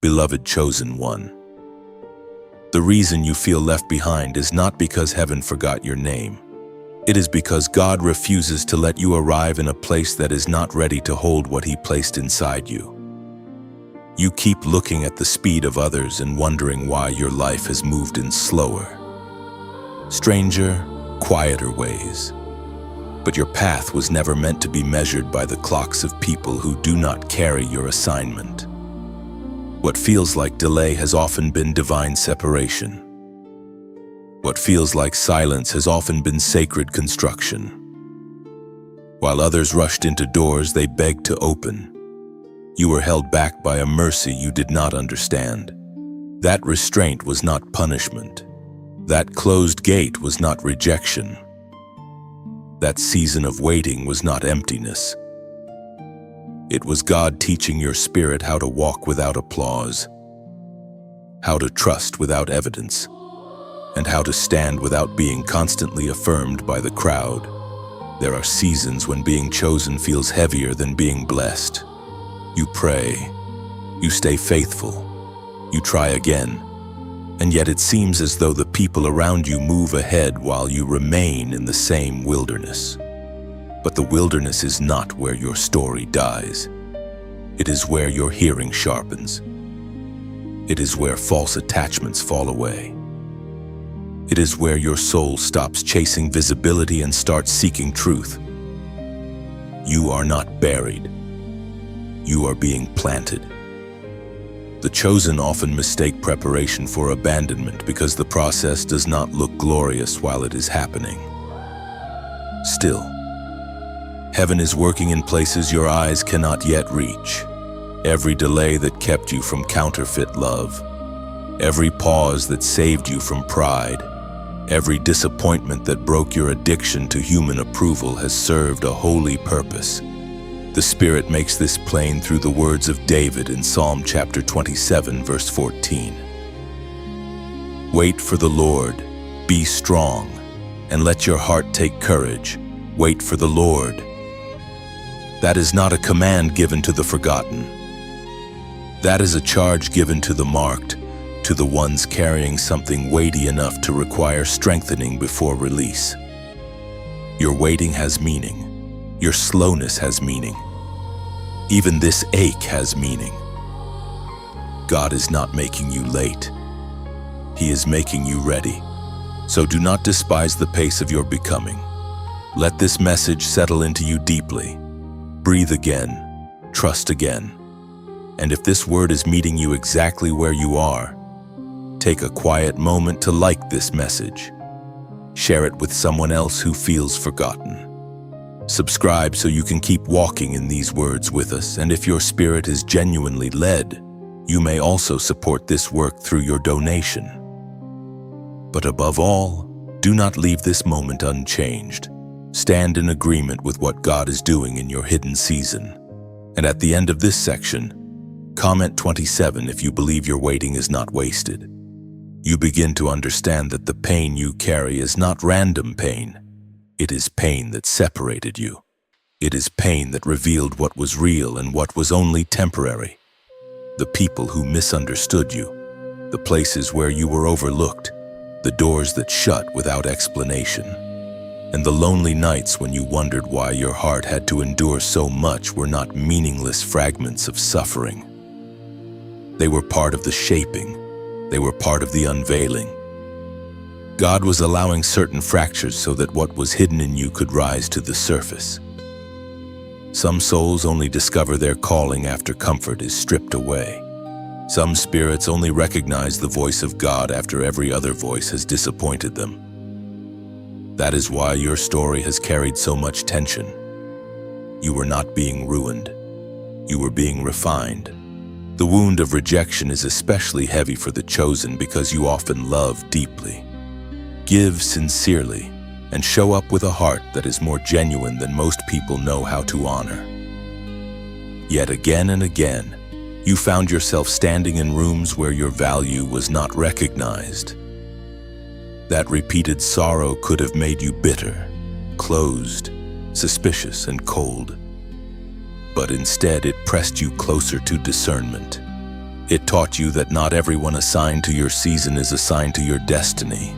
beloved chosen one. The reason you feel left behind is not because heaven forgot your name. It is because God refuses to let you arrive in a place that is not ready to hold what He placed inside you. You keep looking at the speed of others and wondering why your life has moved in slower, stranger, quieter ways. But your path was never meant to be measured by the clocks of people who do not carry your assignment. What feels like delay has often been divine separation. What feels like silence has often been sacred construction. While others rushed into doors they begged to open, you were held back by a mercy you did not understand. That restraint was not punishment. That closed gate was not rejection. That season of waiting was not emptiness. It was God teaching your spirit how to walk without applause, how to trust without evidence, and how to stand without being constantly affirmed by the crowd. There are seasons when being chosen feels heavier than being blessed. You pray, you stay faithful, you try again, and yet it seems as though the people around you move ahead while you remain in the same wilderness. But the wilderness is not where your story dies. It is where your hearing sharpens. It is where false attachments fall away. It is where your soul stops chasing visibility and starts seeking truth. You are not buried. You are being planted. The chosen often mistake preparation for abandonment because the process does not look glorious while it is happening. Still, heaven is working in places your eyes cannot yet reach. Every delay that kept you from counterfeit love, every pause that saved you from pride, every disappointment that broke your addiction to human approval has served a holy purpose. The Spirit makes this plain through the words of David in Psalm chapter 27, verse 14. Wait for the Lord, be strong, and let your heart take courage. Wait for the Lord. That is not a command given to the forgotten. That is a charge given to the marked, to the ones carrying something weighty enough to require strengthening before release. Your waiting has meaning. Your slowness has meaning. Even this ache has meaning. God is not making you late. He is making you ready. So do not despise the pace of your becoming. Let this message settle into you deeply. Breathe again. Trust again. And if this word is meeting you exactly where you are, take a quiet moment to like this message. Share it with someone else who feels forgotten. Subscribe so you can keep walking in these words with us, and if your spirit is genuinely led, you may also support this work through your donation. But above all, do not leave this moment unchanged. Stand in agreement with what God is doing in your hidden season. And at the end of this section, comment 27 if you believe your waiting is not wasted. You begin to understand that the pain you carry is not random pain. It is pain that separated you. It is pain that revealed what was real and what was only temporary. The people who misunderstood you, the places where you were overlooked, the doors that shut without explanation, and the lonely nights when you wondered why your heart had to endure so much were not meaningless fragments of suffering. They were part of the shaping. They were part of the unveiling. God was allowing certain fractures so that what was hidden in you could rise to the surface. Some souls only discover their calling after comfort is stripped away. Some spirits only recognize the voice of God after every other voice has disappointed them. That is why your story has carried so much tension. You were not being ruined. You were being refined. The wound of rejection is especially heavy for the chosen because you often love deeply. Give sincerely, and show up with a heart that is more genuine than most people know how to honor. Yet again and again, you found yourself standing in rooms where your value was not recognized. That repeated sorrow could have made you bitter, closed, suspicious, and cold. But instead it pressed you closer to discernment. It taught you that not everyone assigned to your season is assigned to your destiny.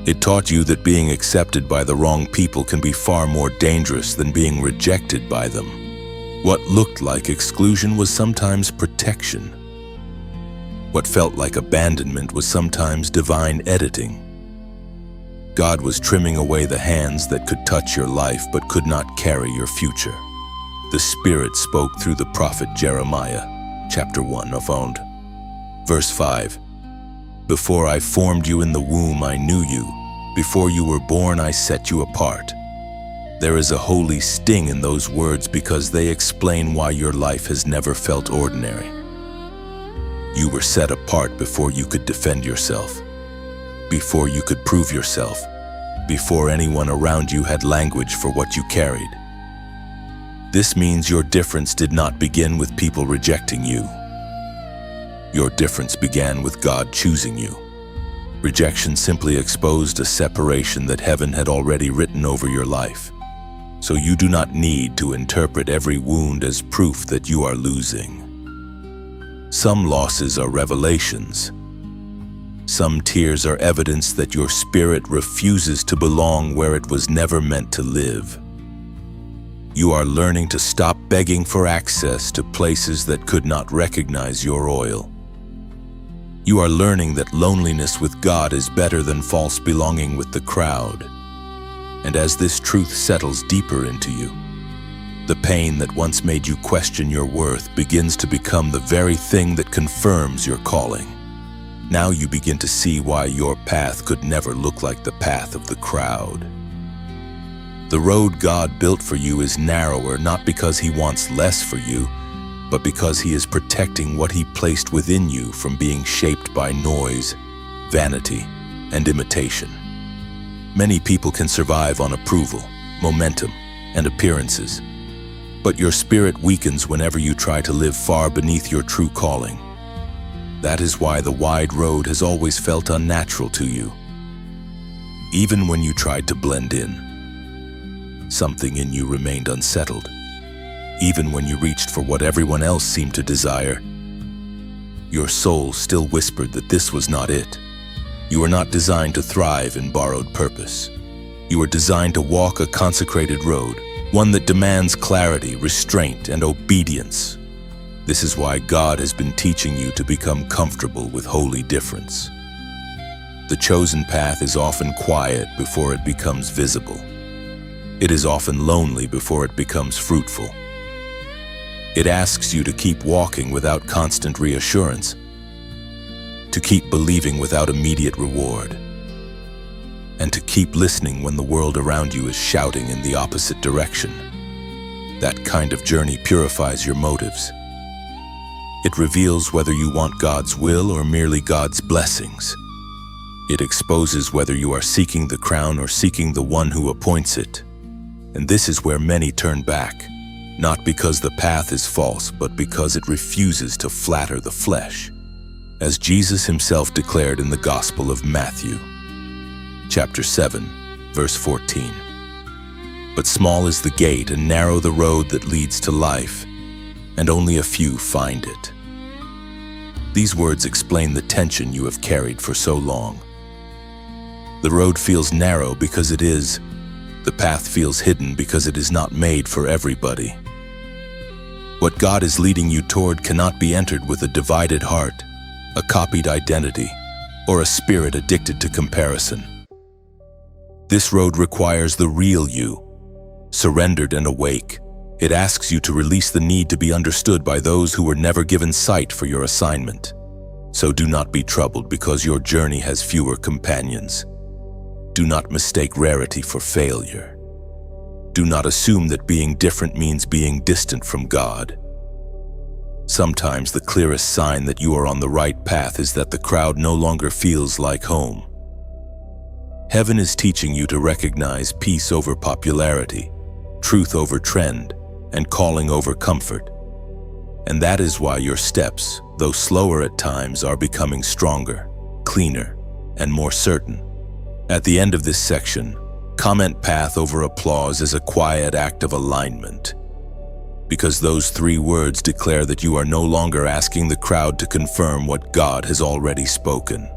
It taught you that being accepted by the wrong people can be far more dangerous than being rejected by them. What looked like exclusion was sometimes protection. What felt like abandonment was sometimes divine editing. God was trimming away the hands that could touch your life but could not carry your future. The Spirit spoke through the prophet Jeremiah, chapter 1 of Owned. Verse 5. Before I formed you in the womb, I knew you. Before you were born, I set you apart. There is a holy sting in those words because they explain why your life has never felt ordinary. You were set apart before you could defend yourself, before you could prove yourself, before anyone around you had language for what you carried. This means your difference did not begin with people rejecting you. Your difference began with God choosing you. Rejection simply exposed a separation that heaven had already written over your life. So you do not need to interpret every wound as proof that you are losing. Some losses are revelations. Some tears are evidence that your spirit refuses to belong where it was never meant to live. You are learning to stop begging for access to places that could not recognize your oil. You are learning that loneliness with God is better than false belonging with the crowd. And as this truth settles deeper into you, the pain that once made you question your worth begins to become the very thing that confirms your calling. Now you begin to see why your path could never look like the path of the crowd. The road God built for you is narrower not because He wants less for you, but because He is protecting what He placed within you from being shaped by noise, vanity, and imitation. Many people can survive on approval, momentum, and appearances, but your spirit weakens whenever you try to live far beneath your true calling. That is why the wide road has always felt unnatural to you. Even when you tried to blend in, something in you remained unsettled. Even when you reached for what everyone else seemed to desire, your soul still whispered that this was not it. You were not designed to thrive in borrowed purpose. You were designed to walk a consecrated road, one that demands clarity, restraint, and obedience. This is why God has been teaching you to become comfortable with holy difference. The chosen path is often quiet before it becomes visible. It is often lonely before it becomes fruitful. It asks you to keep walking without constant reassurance, to keep believing without immediate reward, and to keep listening when the world around you is shouting in the opposite direction. That kind of journey purifies your motives. It reveals whether you want God's will or merely God's blessings. It exposes whether you are seeking the crown or seeking the one who appoints it. And this is where many turn back, not because the path is false, but because it refuses to flatter the flesh, as Jesus Himself declared in the Gospel of Matthew, chapter 7, verse 14. But small is the gate and narrow the road that leads to life, and only a few find it. These words explain the tension you have carried for so long. The road feels narrow because it is. The path feels hidden because it is not made for everybody. What God is leading you toward cannot be entered with a divided heart, a copied identity, or a spirit addicted to comparison. This road requires the real you, surrendered and awake. It asks you to release the need to be understood by those who were never given sight for your assignment. So do not be troubled because your journey has fewer companions. Do not mistake rarity for failure. Do not assume that being different means being distant from God. Sometimes the clearest sign that you are on the right path is that the crowd no longer feels like home. Heaven is teaching you to recognize peace over popularity, truth over trend, and calling over comfort. And that is why your steps, though slower at times, are becoming stronger, cleaner, and more certain. At the end of this section, comment path over applause as a quiet act of alignment. because those 3 words declare that you are no longer asking the crowd to confirm what God has already spoken.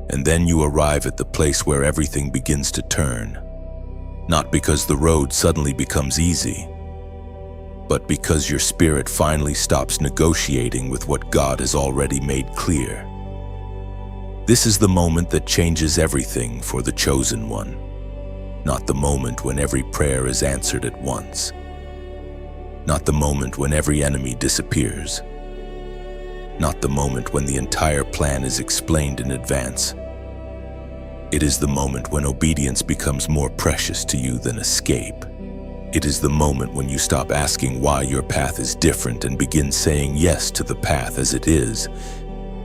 And then you arrive at the place where everything begins to turn, not because the road suddenly becomes easy, but because your spirit finally stops negotiating with what God has already made clear. This is the moment that changes everything for the chosen one, not the moment when every prayer is answered at once, not the moment when every enemy disappears, not the moment when the entire plan is explained in advance. It is the moment when obedience becomes more precious to you than escape. It is the moment when you stop asking why your path is different and begin saying yes to the path as it is.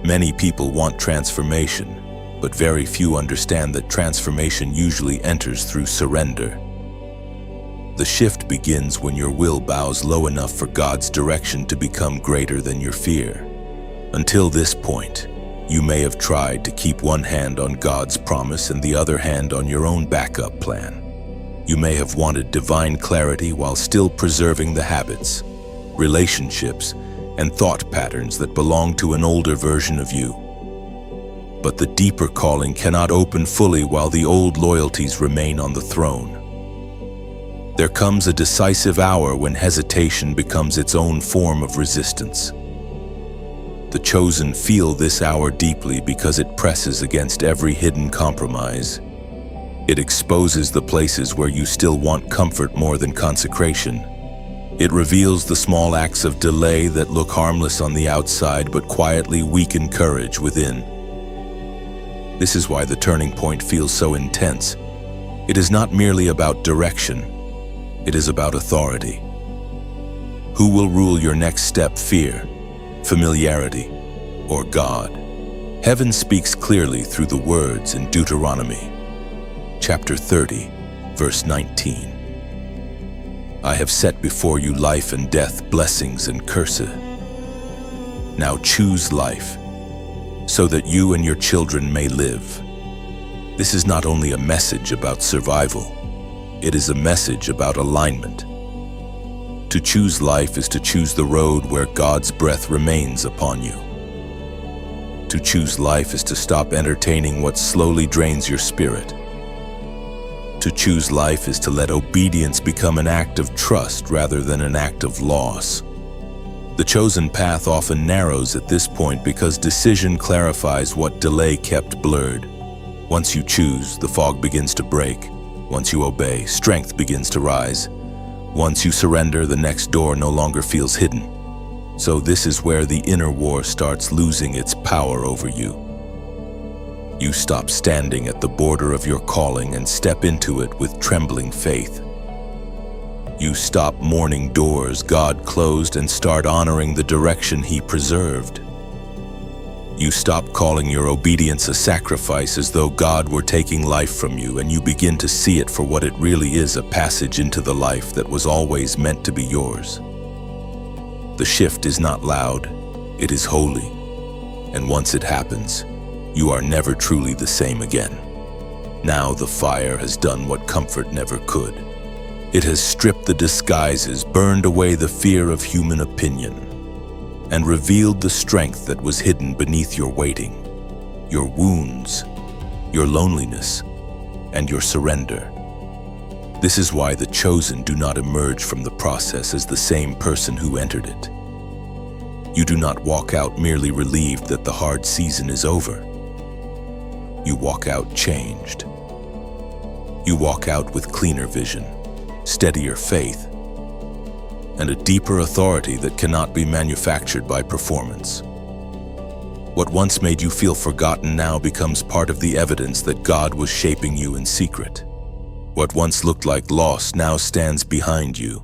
Many people want transformation, but very few understand that transformation usually enters through surrender. The shift begins when your will bows low enough for God's direction to become greater than your fear. Until this point, you may have tried to keep one hand on God's promise and the other hand on your own backup plan. You may have wanted divine clarity while still preserving the habits, relationships, and thought patterns that belong to an older version of you. But the deeper calling cannot open fully while the old loyalties remain on the throne. There comes a decisive hour when hesitation becomes its own form of resistance. The chosen feel this hour deeply because it presses against every hidden compromise. It exposes the places where you still want comfort more than consecration. It reveals the small acts of delay that look harmless on the outside but quietly weaken courage within. This is why the turning point feels so intense. It is not merely about direction. It is about authority. Who will rule your next step? Fear, familiarity, or God? Heaven speaks clearly through the words in Deuteronomy, chapter 30, verse 19. I have set before you life and death, blessings and curses. Now choose life, so that you and your children may live. This is not only a message about survival, it is a message about alignment. To choose life is to choose the road where God's breath remains upon you. To choose life is to stop entertaining what slowly drains your spirit. To choose life is to let obedience become an act of trust rather than an act of loss. The chosen path often narrows at this point because decision clarifies what delay kept blurred. Once you choose, the fog begins to break. Once you obey, strength begins to rise. Once you surrender, the next door no longer feels hidden. So this is where the inner war starts losing its power over you. You stop standing at the border of your calling and step into it with trembling faith. You stop mourning doors God closed and start honoring the direction He preserved. You stop calling your obedience a sacrifice as though God were taking life from you, and you begin to see it for what it really is, a passage into the life that was always meant to be yours. The shift is not loud, it is holy. And once it happens, you are never truly the same again. Now the fire has done what comfort never could. It has stripped the disguises, burned away the fear of human opinion, and revealed the strength that was hidden beneath your waiting, your wounds, your loneliness, and your surrender. This is why the chosen do not emerge from the process as the same person who entered it. You do not walk out merely relieved that the hard season is over. You walk out changed. You walk out with cleaner vision, steadier faith, and a deeper authority that cannot be manufactured by performance. What once made you feel forgotten now becomes part of the evidence that God was shaping you in secret. What once looked like loss now stands behind you,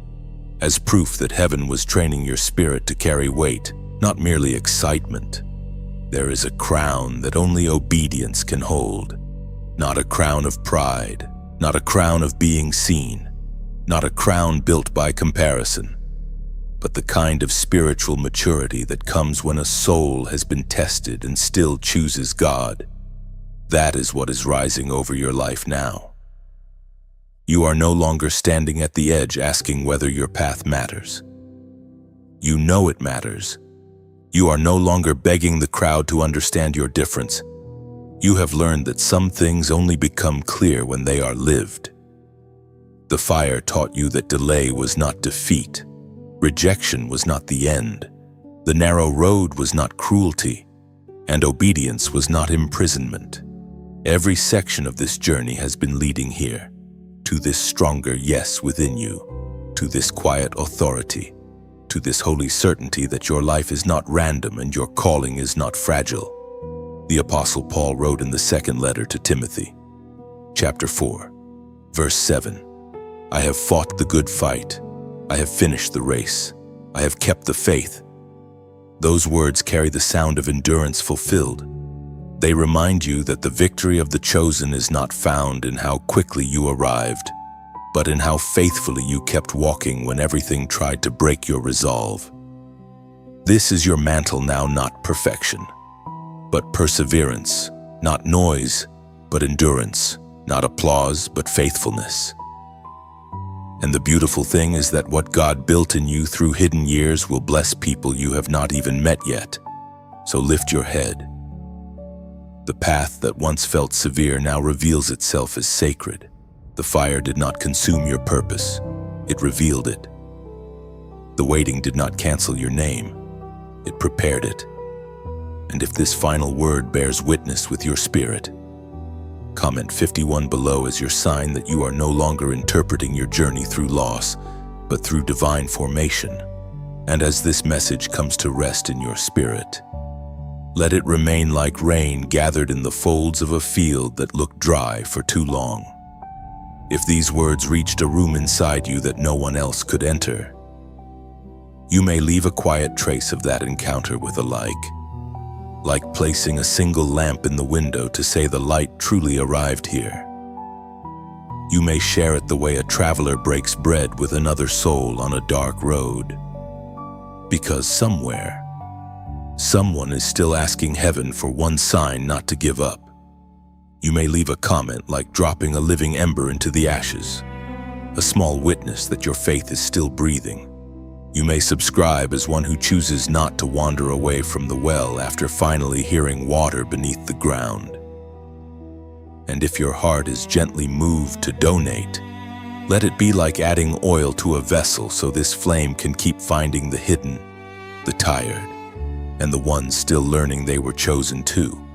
as proof that heaven was training your spirit to carry weight, not merely excitement. There is a crown that only obedience can hold, not a crown of pride, not a crown of being seen, not a crown built by comparison, but the kind of spiritual maturity that comes when a soul has been tested and still chooses God. That is what is rising over your life now. You are no longer standing at the edge asking whether your path matters. You know it matters. You are no longer begging the crowd to understand your difference. You have learned that some things only become clear when they are lived. The fire taught you that delay was not defeat. Rejection was not the end. The narrow road was not cruelty, and obedience was not imprisonment. Every section of this journey has been leading here, to this stronger yes within you, to this quiet authority, to this holy certainty that your life is not random and your calling is not fragile. The Apostle Paul wrote in the second letter to Timothy, chapter 4, verse 7, "I have fought the good fight. I have finished the race. I have kept the faith." Those words carry the sound of endurance fulfilled. They remind you that the victory of the chosen is not found in how quickly you arrived, but in how faithfully you kept walking when everything tried to break your resolve. This is your mantle now, not perfection, but perseverance, not noise, but endurance, not applause, but faithfulness. And the beautiful thing is that what God built in you through hidden years will bless people you have not even met yet. So lift your head. The path that once felt severe now reveals itself as sacred. The fire did not consume your purpose, it revealed it. The waiting did not cancel your name, it prepared it. And if this final word bears witness with your spirit, comment 51 below as your sign that you are no longer interpreting your journey through loss, but through divine formation. And as this message comes to rest in your spirit, let it remain like rain gathered in the folds of a field that looked dry for too long. If these words reached a room inside you that no one else could enter, you may leave a quiet trace of that encounter with a like placing a single lamp in the window to say the light truly arrived here. You may share it the way a traveler breaks bread with another soul on a dark road. Because somewhere, someone is still asking heaven for one sign not to give up. You may leave a comment like dropping a living ember into the ashes, a small witness that your faith is still breathing. You may subscribe as one who chooses not to wander away from the well after finally hearing water beneath the ground. And if your heart is gently moved to donate, let it be like adding oil to a vessel so this flame can keep finding the hidden, the tired, and the ones still learning they were chosen too.